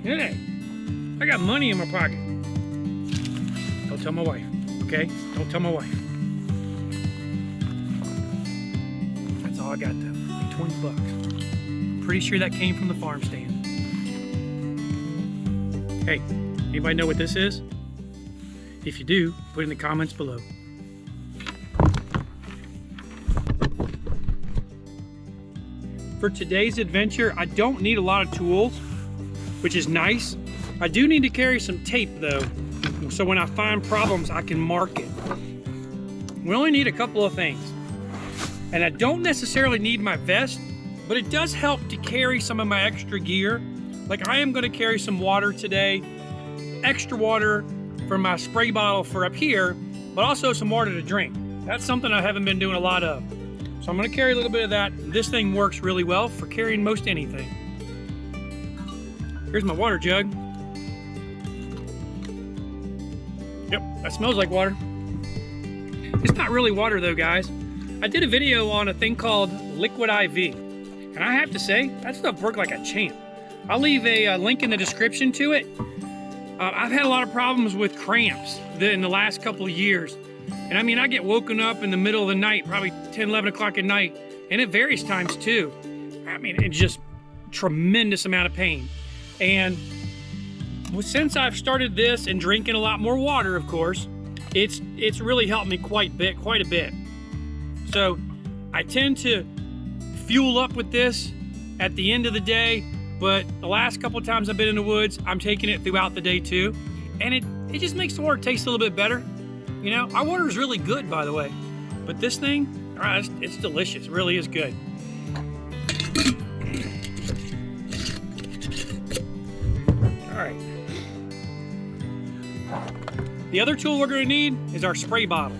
Hey, I got money in my pocket. Don't tell my wife, okay? Don't tell my wife. That's all I got though, 20 bucks. Pretty sure that came from the farm stand. Hey, anybody know what this is? If you do, put it in the comments below. For today's adventure, I don't need a lot of tools, which is nice. I do need to carry some tape though, so when I find problems, I can mark it. We only need a couple of things. And I don't necessarily need my vest, but it does help to carry some of my extra gear. Like I am gonna carry some water today, extra water for my spray bottle for up here, but also some water to drink. That's something I haven't been doing a lot of. So I'm gonna carry a little bit of that. This thing works really well for carrying most anything. Here's my water jug. Yep, that smells like water. It's not really water though, guys. I did a video on a thing called Liquid IV, and I have to say, that stuff worked like a champ. I'll leave a link in the description to it. I've had a lot of problems with cramps in the last couple of years. And I mean, I get woken up in the middle of the night, probably 10, 11 o'clock at night, and at various times too. I mean, it's just tremendous amount of pain. And since I've started this and drinking a lot more water, of course, it's really helped me quite a bit. So I tend to fuel up with this at the end of the day, but the last couple of times I've been in the woods, I'm taking it throughout the day too. And it just makes the water taste a little bit better. You know, our water is really good, by the way. But this thing, it's delicious. It really is good. All right. The other tool we're gonna need is our spray bottle.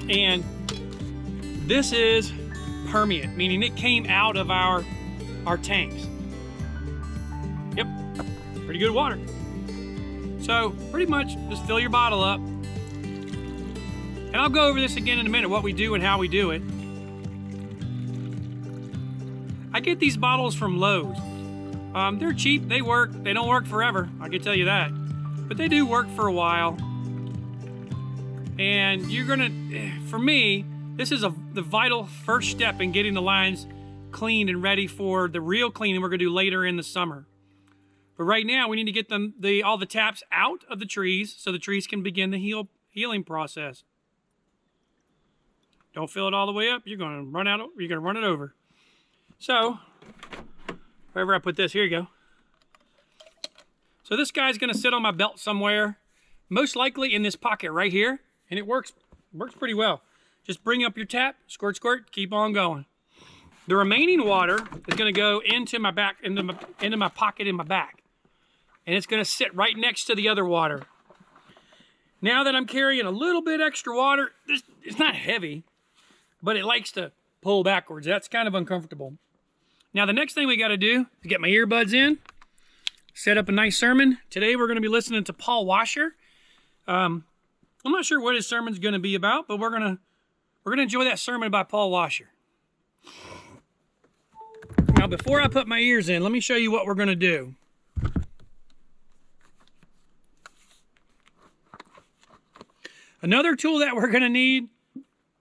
And this is permeate, meaning it came out of our tanks. Yep, pretty good water. So pretty much just fill your bottle up. And I'll go over this again in a minute, what we do and how we do it. I get these bottles from Lowe's. They're cheap, they work. They don't work forever, I can tell you that. But they do work for a while. And you're gonna, for me, this is the vital first step in getting the lines cleaned and ready for the real cleaning we're gonna do later in the summer. But right now, we need to get all the taps out of the trees so the trees can begin the healing process. Don't fill it all the way up. You're gonna run it over. So, wherever I put this, here you go. So this guy's gonna sit on my belt somewhere, most likely in this pocket right here, and it works pretty well. Just bring up your tap, squirt, squirt, keep on going. The remaining water is gonna go into my back, into my pocket in my back, and it's gonna sit right next to the other water. Now that I'm carrying a little bit extra water, it's not heavy, but it likes to pull backwards. That's kind of uncomfortable. Now the next thing we gotta do is get my earbuds in, set up a nice sermon. Today we're gonna be listening to Paul Washer. I'm not sure what his sermon's gonna be about, but we're gonna enjoy that sermon by Paul Washer. Now before I put my ears in, let me show you what we're gonna do. Another tool that we're gonna need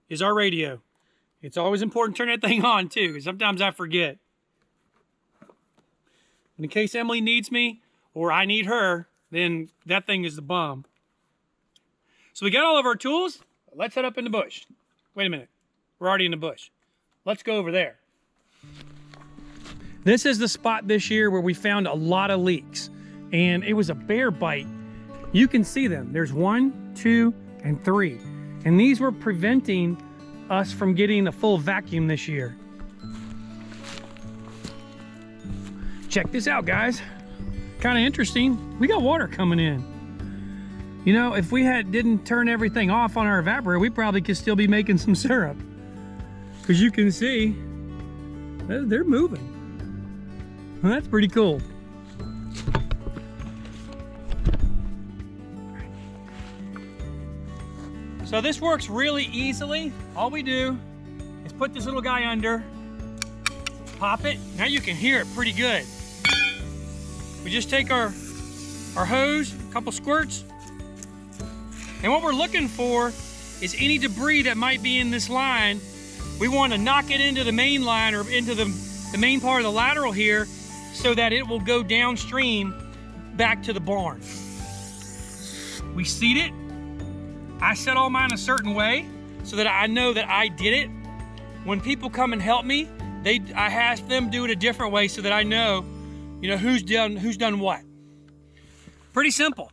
is our radio. It's always important to turn that thing on too, because sometimes I forget. And in case Emily needs me, or I need her, then that thing is the bomb. So we got all of our tools. Let's head up in the bush. Wait a minute, we're already in the bush. Let's go over there. This is the spot this year where we found a lot of leaks, and it was a bear bite. You can see them. There's 1, 2, and 3. And these were preventing us from getting a full vacuum this year. Check this out, guys. Kind of interesting. We got water coming in. You know, if we didn't turn everything off on our evaporator, we probably could still be making some syrup. Because you can see, they're moving. Well, that's pretty cool. So this works really easily. All we do is put this little guy under, pop it. Now you can hear it pretty good. We just take our hose, a couple squirts, and what we're looking for is any debris that might be in this line. We want to knock it into the main line or into the main part of the lateral here so that it will go downstream back to the barn. We seed it. I set all mine a certain way so that I know that I did it. When people come and help me, I ask them do it a different way so that I know, who's done what. Pretty simple.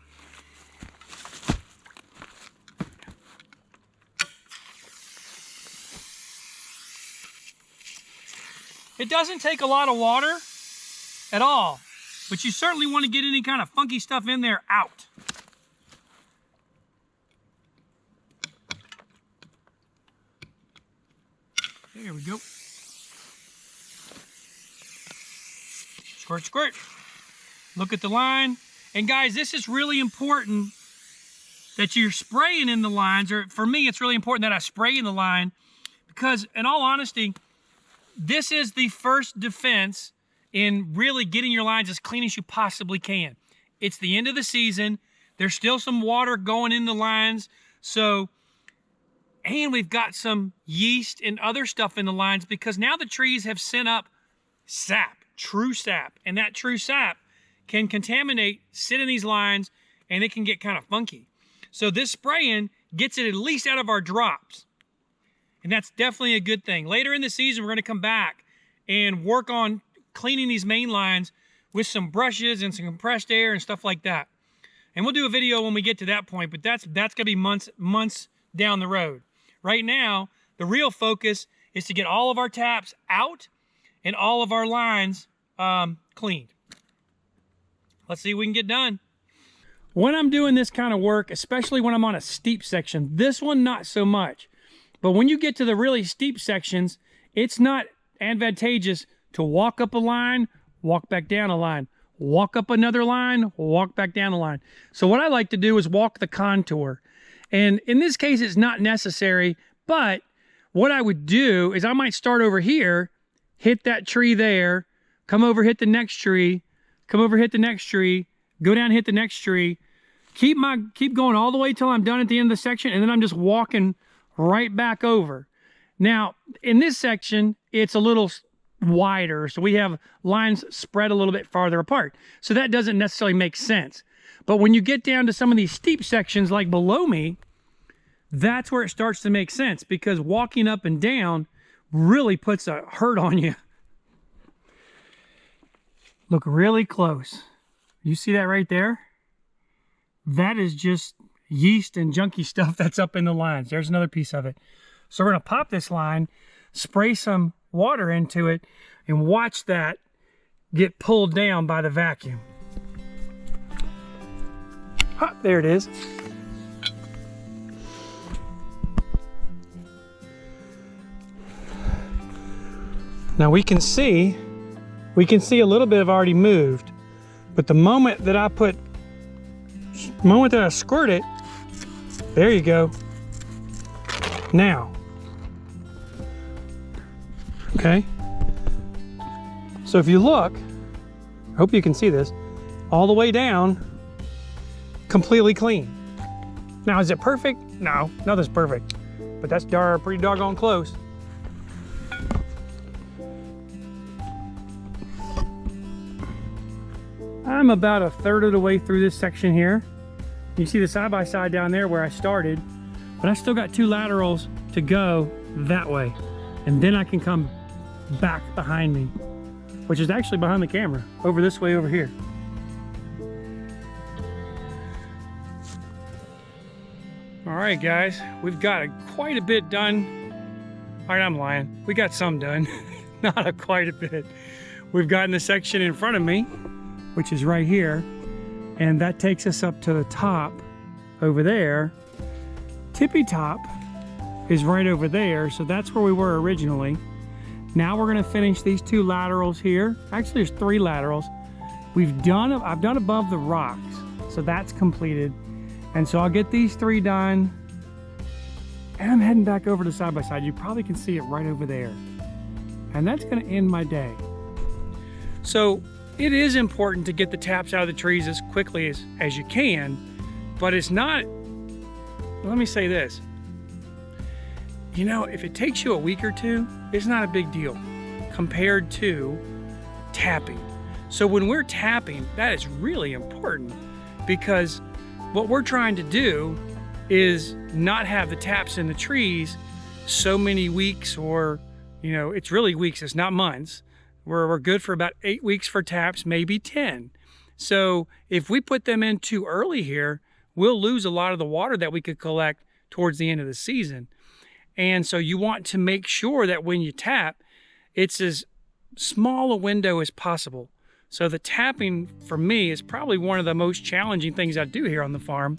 It doesn't take a lot of water at all, but you certainly want to get any kind of funky stuff in there out. There we go. Squirt, squirt. Look at the line. And guys, this is really important that you're spraying in the lines, or for me, it's really important that I spray in the line because in all honesty, this is the first defense in really getting your lines as clean as you possibly can. It's the end of the season. There's still some water going in the lines. And we've got some yeast and other stuff in the lines because now the trees have sent up sap, true sap. And that true sap can contaminate, sit in these lines, and it can get kind of funky. So this spraying gets it at least out of our drops. And that's definitely a good thing. Later in the season, we're going to come back and work on cleaning these main lines with some brushes and some compressed air and stuff like that. And we'll do a video when we get to that point, but that's going to be months down the road. Right now, the real focus is to get all of our taps out and all of our lines cleaned. Let's see what we can get done. When I'm doing this kind of work, especially when I'm on a steep section, this one not so much. But when you get to the really steep sections, it's not advantageous to walk up a line, walk back down a line, walk up another line, walk back down a line. So what I like to do is walk the contour. And in this case, it's not necessary, but what I would do is I might start over here, hit that tree there, come over, hit the next tree, come over, hit the next tree, go down, hit the next tree, keep going all the way till I'm done at the end of the section, and then I'm just walking right back over. Now, in this section, it's a little wider, so we have lines spread a little bit farther apart. So that doesn't necessarily make sense. But when you get down to some of these steep sections like below me, that's where it starts to make sense because walking up and down really puts a hurt on you. Look really close. You see that right there? That is just yeast and junky stuff that's up in the lines. There's another piece of it. So we're going to pop this line, spray some water into it, and watch that get pulled down by the vacuum. Ah, there it is. Now we can see a little bit have already moved, but the moment that I squirt it, there you go. Now, okay. So if you look, I hope you can see this, all the way down, completely clean. Now, is it perfect? No, nothing's perfect, but that's pretty doggone close. I'm about a third of the way through this section here. You see the side-by-side down there where I started, but I still got 2 laterals to go that way. And then I can come back behind me, which is actually behind the camera, over this way over here. All right, guys, we've got quite a bit done. All right, I'm lying. We got some done, not quite a bit. We've gotten the section in front of me, which is right here, and that takes us up to the top over there. Tippy Top is right over there, so that's where we were originally. Now we're gonna finish these 2 laterals here. Actually, there's 3 laterals. I've done above the rocks, so that's completed. And so I'll get these 3 done, and I'm heading back over to side-by-side. You probably can see it right over there. And that's gonna end my day. So it is important to get the taps out of the trees as quickly as you can, but it's not, let me say this. You know, if it takes you a week or two, it's not a big deal compared to tapping. So when we're tapping, that is really important, because what we're trying to do is not have the taps in the trees so many weeks, or, you know, it's really weeks, it's not months. We're good for about 8 weeks for taps, maybe 10. So if we put them in too early here, we'll lose a lot of the water that we could collect towards the end of the season. And so you want to make sure that when you tap, it's as small a window as possible. So the tapping for me is probably one of the most challenging things I do here on the farm.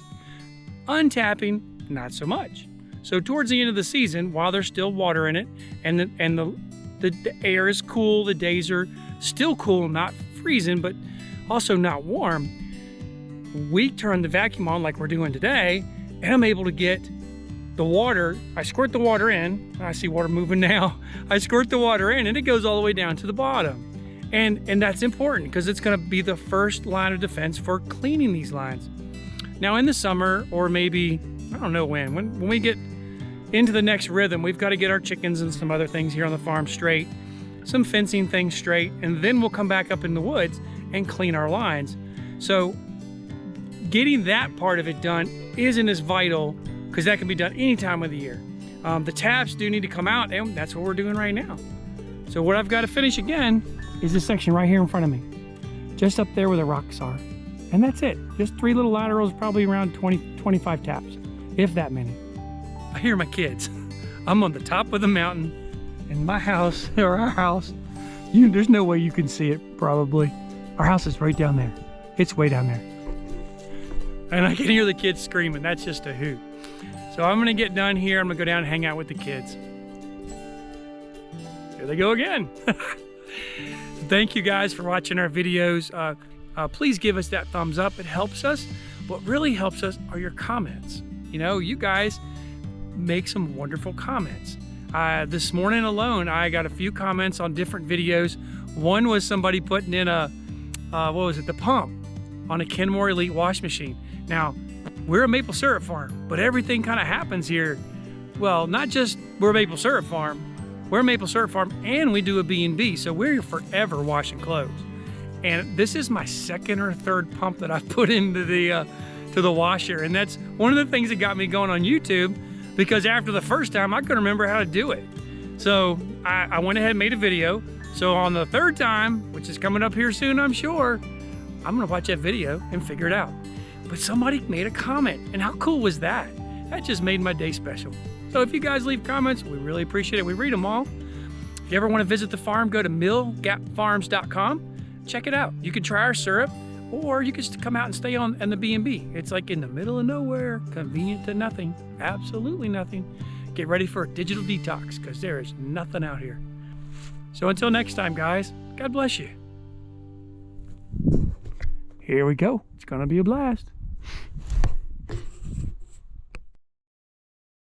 Untapping, not so much. So towards the end of the season, while there's still water in it, and the air is cool, the days are still cool, not freezing, but also not warm, we turn the vacuum on like we're doing today, and I'm able to get the water. I squirt the water in. I see water moving now. I squirt the water in and it goes all the way down to the bottom. And that's important because it's going to be the first line of defense for cleaning these lines. Now in the summer, or maybe, I don't know when we get into the next rhythm, we've got to get our chickens and some other things here on the farm straight, some fencing things straight, and then we'll come back up in the woods and clean our lines. So getting that part of it done isn't as vital, because that can be done any time of the year. The taps do need to come out, and that's what we're doing right now. So what I've got to finish again is this section right here in front of me, just up there where the rocks are. And that's it. Just 3 little laterals, probably around 20, 25 taps, if that many. I hear my kids. I'm on the top of the mountain in my house, or our house. There's no way you can see it, probably. Our house is right down there. It's way down there. And I can hear the kids screaming. That's just a hoot. So I'm gonna get done here. I'm gonna go down and hang out with the kids. Here they go again. Thank you guys for watching our videos. Please give us that thumbs up. It helps us. What really helps us are your comments. You know, you guys make some wonderful comments. This morning alone, I got a few comments on different videos. One was somebody putting in the pump on a Kenmore Elite wash machine. Now, we're a maple syrup farm, but everything kind of happens here. Well, not just we're a maple syrup farm, we're a maple syrup farm and we do a B&B, so we're forever washing clothes. And this is my second or third pump that I've put into the washer, and that's one of the things that got me going on YouTube, because after the first time, I couldn't remember how to do it. So I went ahead and made a video. So on the third time, which is coming up here soon, I'm sure, I'm gonna watch that video and figure it out. But somebody made a comment, and how cool was that? That just made my day special. So if you guys leave comments, we really appreciate it. We read them all. If you ever want to visit the farm, go to millgapfarms.com. Check it out. You can try our syrup, or you can just come out and stay on the B&B. It's like in the middle of nowhere, convenient to nothing, absolutely nothing. Get ready for a digital detox, because there is nothing out here. So until next time, guys, God bless you. Here we go. It's gonna be a blast.